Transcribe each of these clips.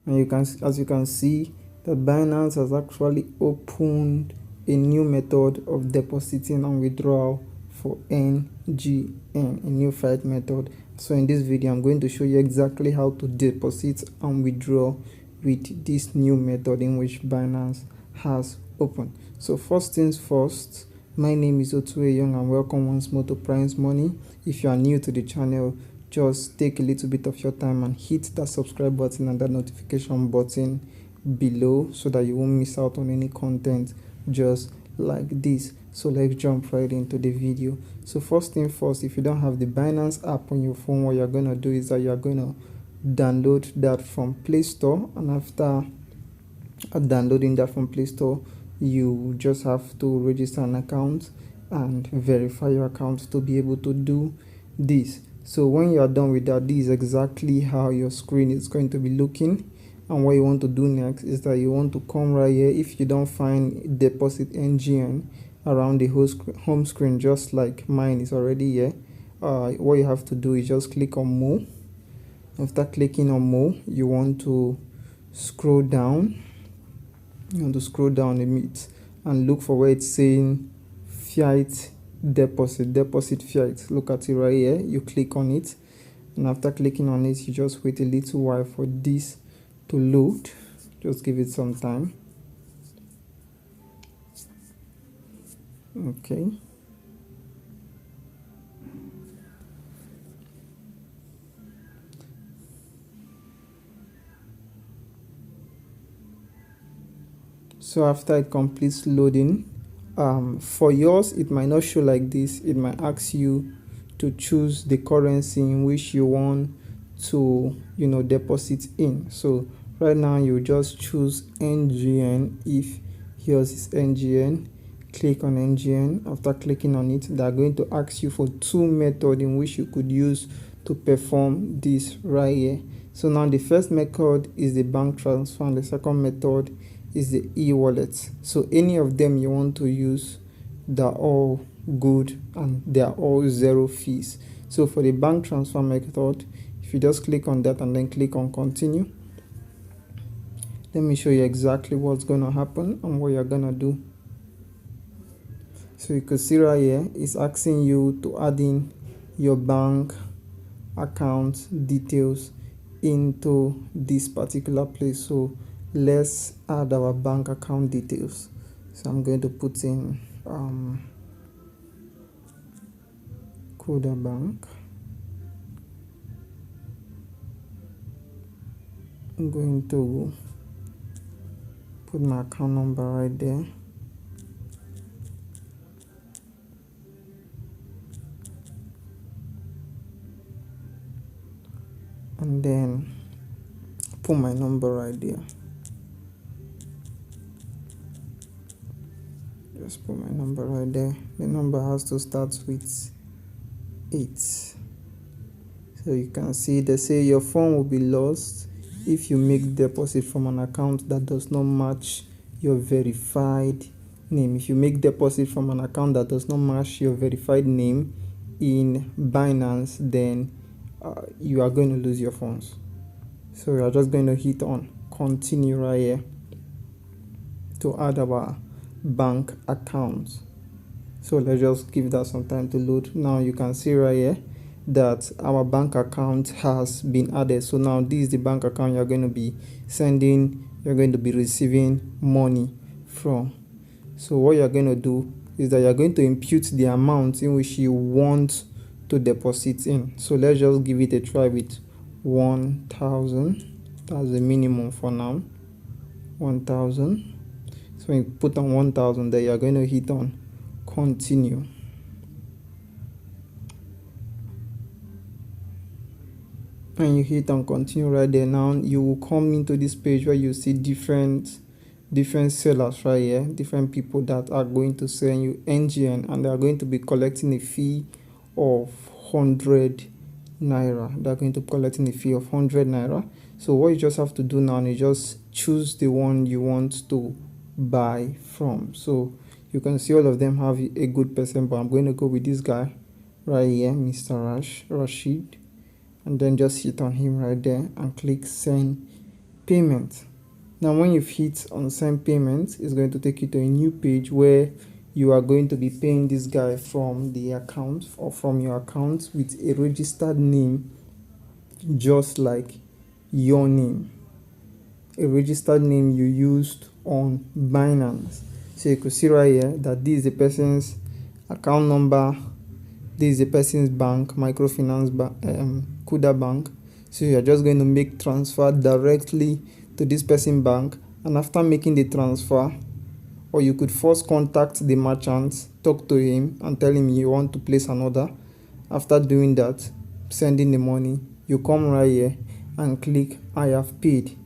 And as you can see, that Binance has actually opened a new method of depositing and withdrawal for NGN, a new fiat method. So in this video, I'm going to show you exactly how to deposit and withdraw with this new method in which Binance has opened. So first things first, my name is Otue Young and welcome once more to Prime's Money. If you are new to the channel, just take a little bit of your time and hit that subscribe button and that notification button below so that you won't miss out on any content just like this. So let's jump right into the video. So first thing first, if you don't have the Binance app on your phone, what you're going to do is that you're going to download that from Play Store, and after downloading that from Play Store, you just have to register an account and verify your account to be able to do this. So when you are done with that, this is exactly how your screen is going to be looking. And what you want to do next is that you want to come right here. If you don't find deposit NGN around the home screen, just like mine is already here, what you have to do is just click on more. After clicking on more, you want to scroll down. You want to scroll down a bit and look for where it's saying fiat deposit fiat. Look at it right here. You click on it, and after clicking on it, you just wait a little while for this to load. Just give it some time. Okay. So after it completes loading, for yours it might not show like this. It might ask you to choose the currency in which you want to deposit in. So right now you just choose NGN. If yours is NGN, click on NGN. After clicking on it, they're going to ask you for two methods in which you could use to perform this right here. So now the first method is the bank transfer, and the second method is the e-wallet. So any of them you want to use, they're all good and they are all zero fees. So for the bank transfer method, if you just click on that and then click on continue, let me show you exactly what's going to happen and what you're going to do. So you can see right here, it's asking you to add in your bank account details into this particular place. So let's add our bank account details. So I'm going to put in Kuda Bank. I'm going to put my account number right there. And then put my number right there. Just put my number right there. The number has to start with 8. So you can see they say your phone will be lost if you make deposit from an account that does not match your verified name. If you make deposit from an account that does not match your verified name in Binance, then you are going to lose your funds. So we are just going to hit on continue right here to add our bank account. So let's just give that some time to load. Now you can see right here that our bank account has been added. So now this is the bank account you're going to be receiving money from. So what you're going to do is that you're going to impute the amount in which you want to deposit in. So let's just give it a try with 1,000. That's the minimum for now. 1,000. So when you put on 1,000 there, you're going to hit on continue. And you hit on continue right there. Now you will come into this page where you see different sellers right here, different people that are going to sell you NGN, and they are going to be collecting a fee of 100 naira. They're going to be collecting a fee of 100 naira. So what you just have to do now is just choose the one you want to buy from. So you can see all of them have a good percent, but I'm going to go with this guy right here, Mr. Rashid, and then just hit on him right there and click send payment. Now when you've hit on send payment, it's going to take you to a new page where you are going to be paying this guy from the account or from your account with a registered name, just like your name, a registered name you used on Binance. So you could see right here that this is the person's account number, this is the person's bank, microfinance bank, Kuda bank. So you're just going to make transfer directly to this person bank, and after making the transfer, or you could first contact the merchant, talk to him and tell him you want to place an order. After doing that, sending the money, you come right here and click I have paid.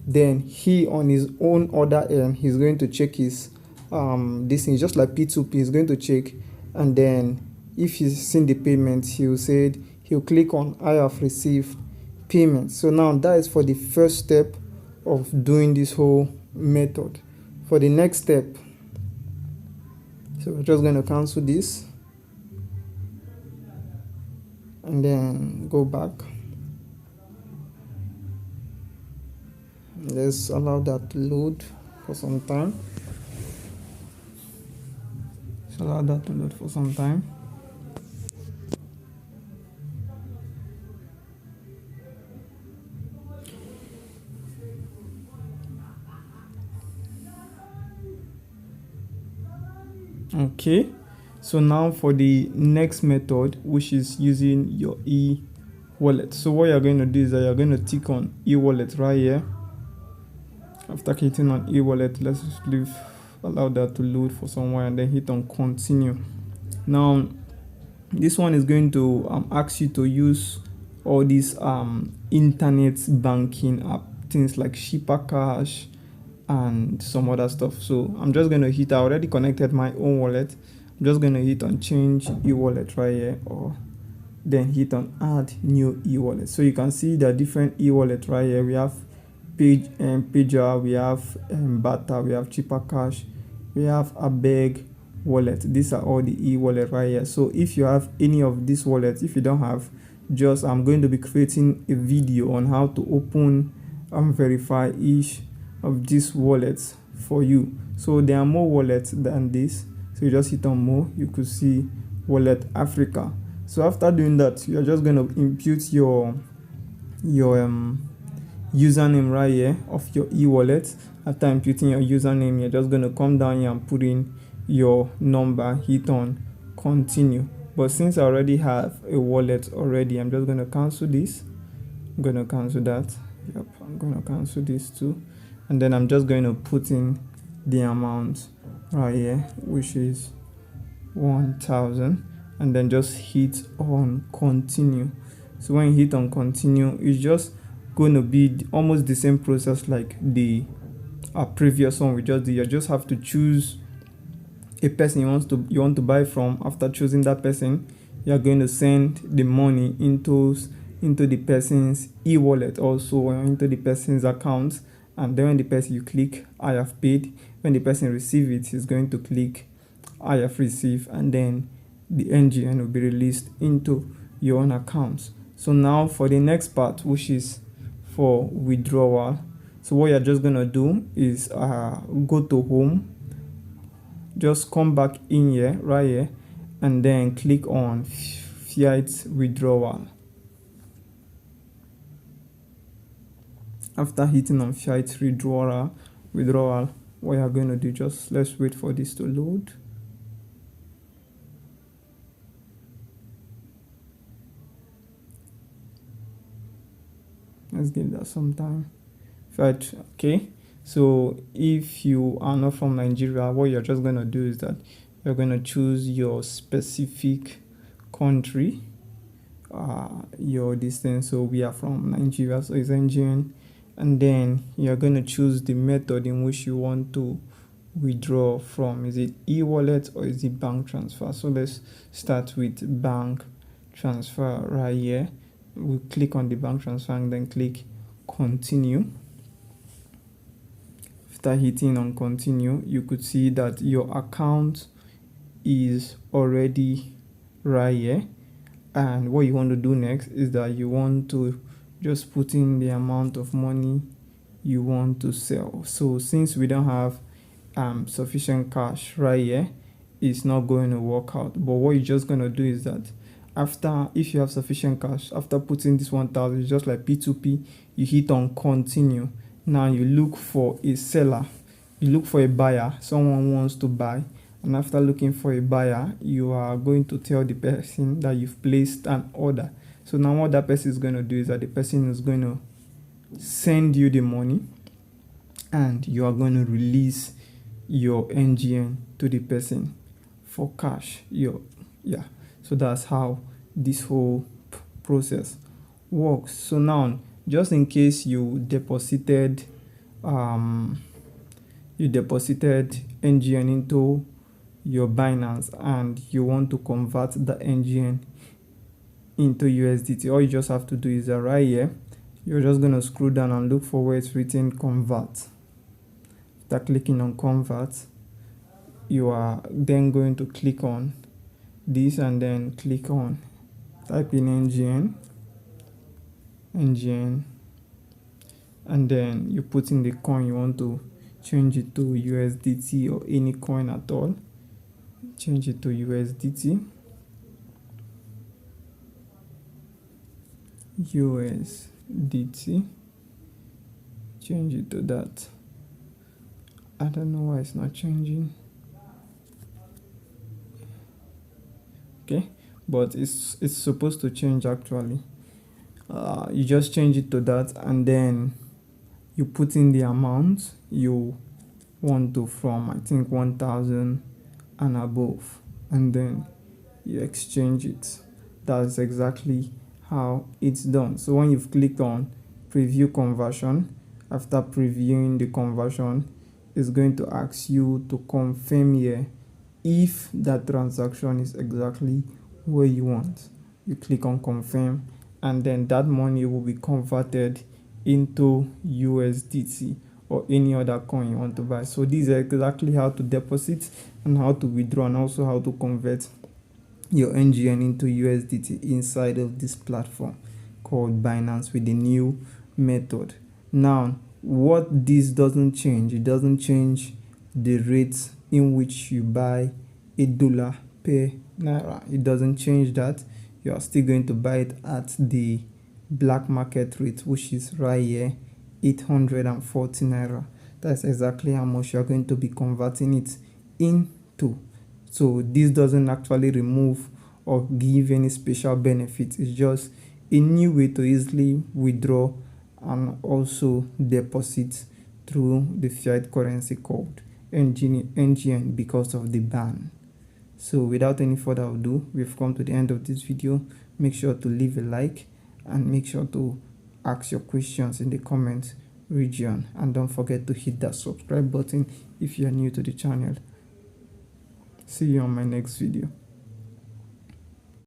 Then he on his own other end, he's going to check his this thing, just like P2P, he's going to check, and then if he's seen the payment, he'll click on I have received payment. So now that is for the first step of doing this whole method. For the next step, so we're just going to cancel this and then go back. Let's allow that to load for some time. Okay, so now for the next method, which is using your e-wallet. So what you're going to do is that you're going to tick on e-wallet right here. After clicking on e-wallet, let's allow that to load for some while and then hit on continue. Now this one is going to ask you to use all these internet banking app, things like Shipper Cash and some other stuff. So I'm just going to hit, I already connected my own wallet. I'm just going to hit on change e-wallet right here, or then hit on add new e-wallet. So you can see the different e-wallet right here. We have Pager, we have Bata, we have Cheaper Cash, we have Abeg wallet. These are all the e-wallet right here. So if you have any of these wallets, if you don't have, just I'm going to be creating a video on how to open and verify each of these wallets for you. So there are more wallets than this, so you just hit on more, you could see Wallet Africa. So after doing that, you're just going to impute your username right here of your e-wallet. After imputing your username, you're just going to come down here and put in your number, hit on continue. But since I already have a wallet already, I'm just going to cancel this. I'm going to cancel that. Yep, I'm going to cancel this too. And then I'm just going to put in the amount right here, which is 1,000, and then just hit on continue. So when you hit on continue, it's just going to be almost the same process like the previous one we just did. You just have to choose a person you want to buy from. After choosing that person, you are going to send the money into the person's e-wallet, also into the person's account. And then when the person, you click I have paid. When the person receives it, he's going to click I have received, and then the NGN will be released into your own accounts. So now for the next part, which is for withdrawal. So what you're just going to do is go to home, just come back in here right here, and then click on fiat withdrawal. After hitting on fiat withdrawal, what you're going to do, just let's wait for this to load. Let's give that some time. Fiat, okay. So if you are not from Nigeria, what you're just going to do is that you're going to choose your specific country, your distance. So we are from Nigeria, so it's NGN. And then you're going to choose the method in which you want to withdraw from. Is it e-wallet or is it bank transfer? So let's start with bank transfer right here. We'll click on the bank transfer and then click continue. After hitting on continue, you could see that your account is already right here. And what you want to do next is that you want to just put in the amount of money you want to sell. So since we don't have sufficient cash right here, it's not going to work out. But what you're just going to do is that if you have sufficient cash, after putting this 1,000, just like P2P, you hit on continue. Now you look for a seller, you look for a buyer, someone wants to buy. And after looking for a buyer, you are going to tell the person that you've placed an order. So now what that person is going to do is that the person is going to send you the money, and you are going to release your NGN to the person for cash. So that's how this whole process works. So now, just in case you deposited NGN into your Binance and you want to convert the NGN into USDT, all you just have to do is that right here, you're just going to scroll down and look for where it's written convert. After clicking on convert, you are then going to click on this and then click on type in NGN, and then you put in the coin you want to change it to USDT or any coin at all. Change it to USDT. Change it to that. I don't know why it's not changing. Okay, but it's supposed to change actually. You just change it to that, and then you put in the amount you want to from, I think 1,000 and above, and then you exchange it. That's exactly how it's done. So when you've clicked on preview conversion, after previewing the conversion, it's going to ask you to confirm here if that transaction is exactly where you want. You click on confirm, and then that money will be converted into USDT or any other coin you want to buy. So this is exactly how to deposit and how to withdraw, and also how to convert your NGN into USDT inside of this platform called Binance with the new method. Now, what this doesn't change, it doesn't change the rate in which you buy $1 per naira. It doesn't change that. You are still going to buy it at the black market rate, which is right here, 840 naira. That's exactly how much you're going to be converting it into. So this doesn't actually remove or give any special benefits. It's just a new way to easily withdraw and also deposit through the fiat currency called NGN because of the ban. So without any further ado, we've come to the end of this video. Make sure to leave a like and make sure to ask your questions in the comment region, and don't forget to hit that subscribe button if you're new to the channel. See you on my next video.